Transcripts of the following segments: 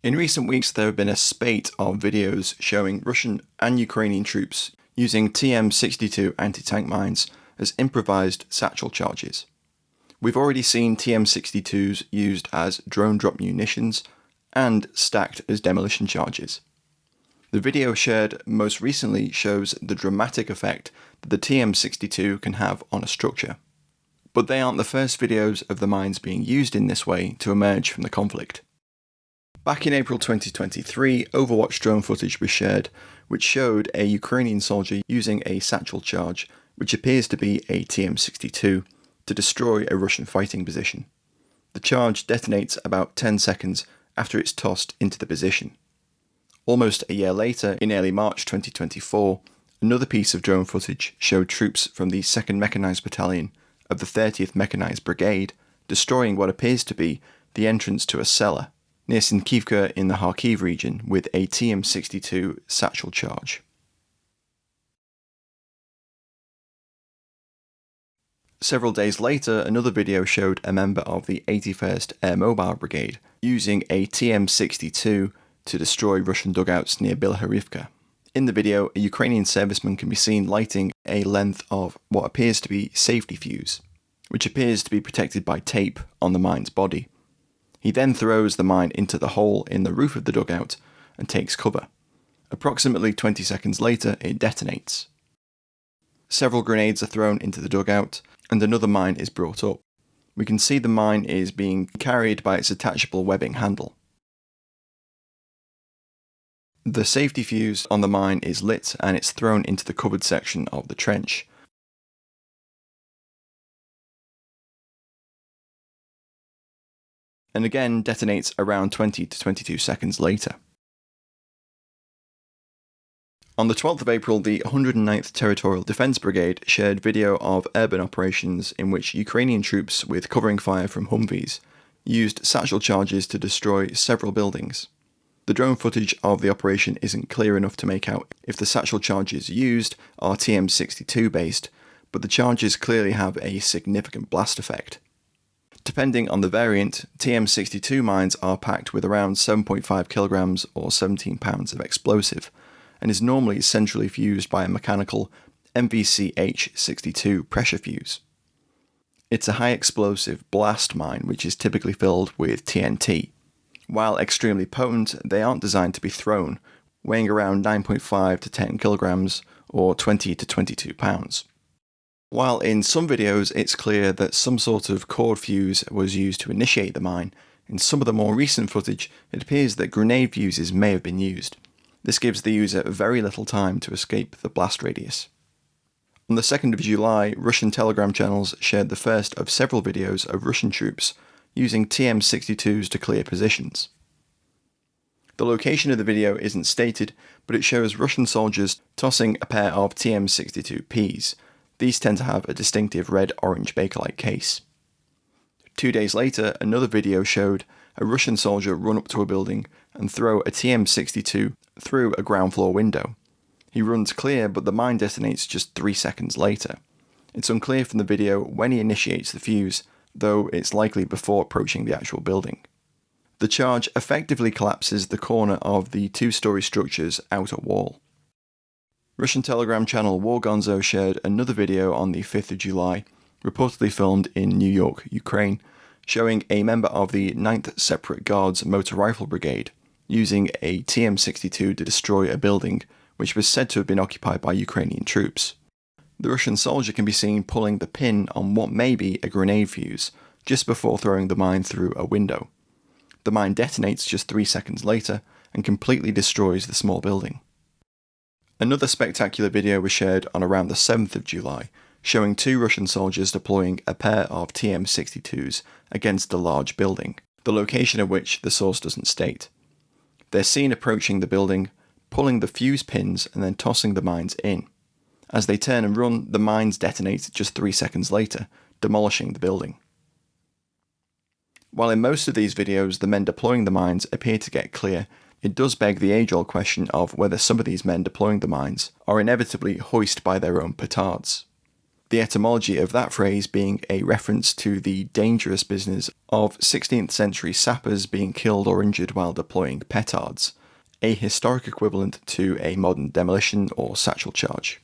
In recent weeks, there have been a spate of videos showing Russian and Ukrainian troops using TM62 anti-tank mines as improvised satchel charges. We've already seen TM62s used as drone drop munitions and stacked as demolition charges. The video shared most recently shows the dramatic effect that the TM62 can have on a structure. But they aren't the first videos of the mines being used in this way to emerge from the conflict. Back in April 2023, Overwatch drone footage was shared, which showed a Ukrainian soldier using a satchel charge, which appears to be a TM62, to destroy a Russian fighting position. The charge detonates about 10 seconds after it's tossed into the position. Almost a year later, in early March 2024, another piece of drone footage showed troops from the 2nd Mechanised Battalion of the 30th Mechanised Brigade destroying what appears to be the entrance to a cellar near Sinkivka in the Kharkiv region with a TM62 satchel charge. Several days later, another video showed a member of the 81st Air Mobile Brigade using a TM62 to destroy Russian dugouts near Bilharivka. In the video, a Ukrainian serviceman can be seen lighting a length of what appears to be safety fuse, which appears to be protected by tape on the mine's body. He then throws the mine into the hole in the roof of the dugout and takes cover. Approximately 20 seconds later, it detonates. Several grenades are thrown into the dugout, and another mine is brought up. We can see the mine is being carried by its attachable webbing handle. The safety fuse on the mine is lit and it's thrown into the covered section of the trench. And again detonates around 20 to 22 seconds later. On the 12th of April, the 109th Territorial Defence Brigade shared video of urban operations in which Ukrainian troops with covering fire from Humvees used satchel charges to destroy several buildings. The drone footage of the operation isn't clear enough to make out if the satchel charges used are TM62 based, but the charges clearly have a significant blast effect. Depending on the variant, TM62 mines are packed with around 7.5 kilograms or 17 pounds of explosive, and is normally centrally fused by a mechanical MVCH62 pressure fuse. It's a high explosive blast mine which is typically filled with TNT. While extremely potent, they aren't designed to be thrown, weighing around 9.5 to 10 kilograms or 20 to 22 pounds. While in some videos it's clear that some sort of cord fuse was used to initiate the mine, in some of the more recent footage it appears that grenade fuses may have been used. This gives the user very little time to escape the blast radius. On the 2nd of July, Russian Telegram channels shared the first of several videos of Russian troops using TM62s to clear positions. The location of the video isn't stated, but it shows Russian soldiers tossing a pair of TM62Ps. These tend to have a distinctive red-orange bakelite case. 2 days later, another video showed a Russian soldier run up to a building and throw a TM62 through a ground floor window. He runs clear, but the mine detonates just 3 seconds later. It's unclear from the video when he initiates the fuse, though it's likely before approaching the actual building. The charge effectively collapses the corner of the 2-story structure's outer wall. Russian Telegram channel War Gonzo shared another video on the 5th of July, reportedly filmed in New York, Ukraine, showing a member of the 9th Separate Guards Motor Rifle Brigade using a TM62 to destroy a building which was said to have been occupied by Ukrainian troops. The Russian soldier can be seen pulling the pin on what may be a grenade fuse just before throwing the mine through a window. The mine detonates just 3 seconds later and completely destroys the small building. Another spectacular video was shared on around the 7th of July, showing 2 Russian soldiers deploying a pair of TM62s against a large building, the location of which the source doesn't state. They're seen approaching the building, pulling the fuse pins and then tossing the mines in. As they turn and run, the mines detonate just 3 seconds later, demolishing the building. While in most of these videos the men deploying the mines appear to get clear, it does beg the age-old question of whether some of these men deploying the mines are inevitably hoist by their own petards. The etymology of that phrase being a reference to the dangerous business of 16th century sappers being killed or injured while deploying petards, a historic equivalent to a modern demolition or satchel charge.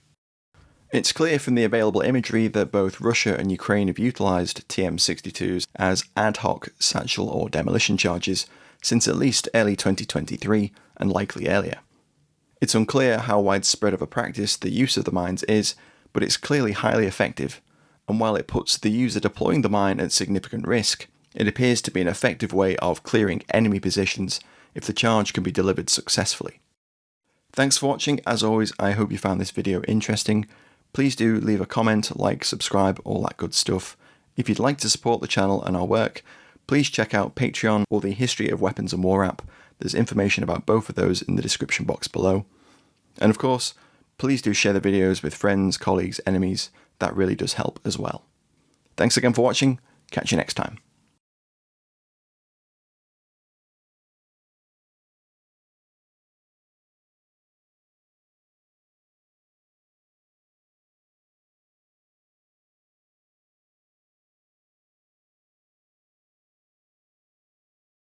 It's clear from the available imagery that both Russia and Ukraine have utilised TM62s as ad hoc satchel or demolition charges since at least early 2023 and likely earlier. It's unclear how widespread of a practice the use of the mines is, but it's clearly highly effective, and while it puts the user deploying the mine at significant risk, it appears to be an effective way of clearing enemy positions if the charge can be delivered successfully. Thanks for watching. As always, I hope you found this video interesting. Please do leave a comment, like, subscribe, all that good stuff. If you'd like to support the channel and our work, please check out Patreon or the History of Weapons and War app. There's information about both of those in the description box below. And of course, please do share the videos with friends, colleagues, enemies. That really does help as well. Thanks again for watching. Catch you next time.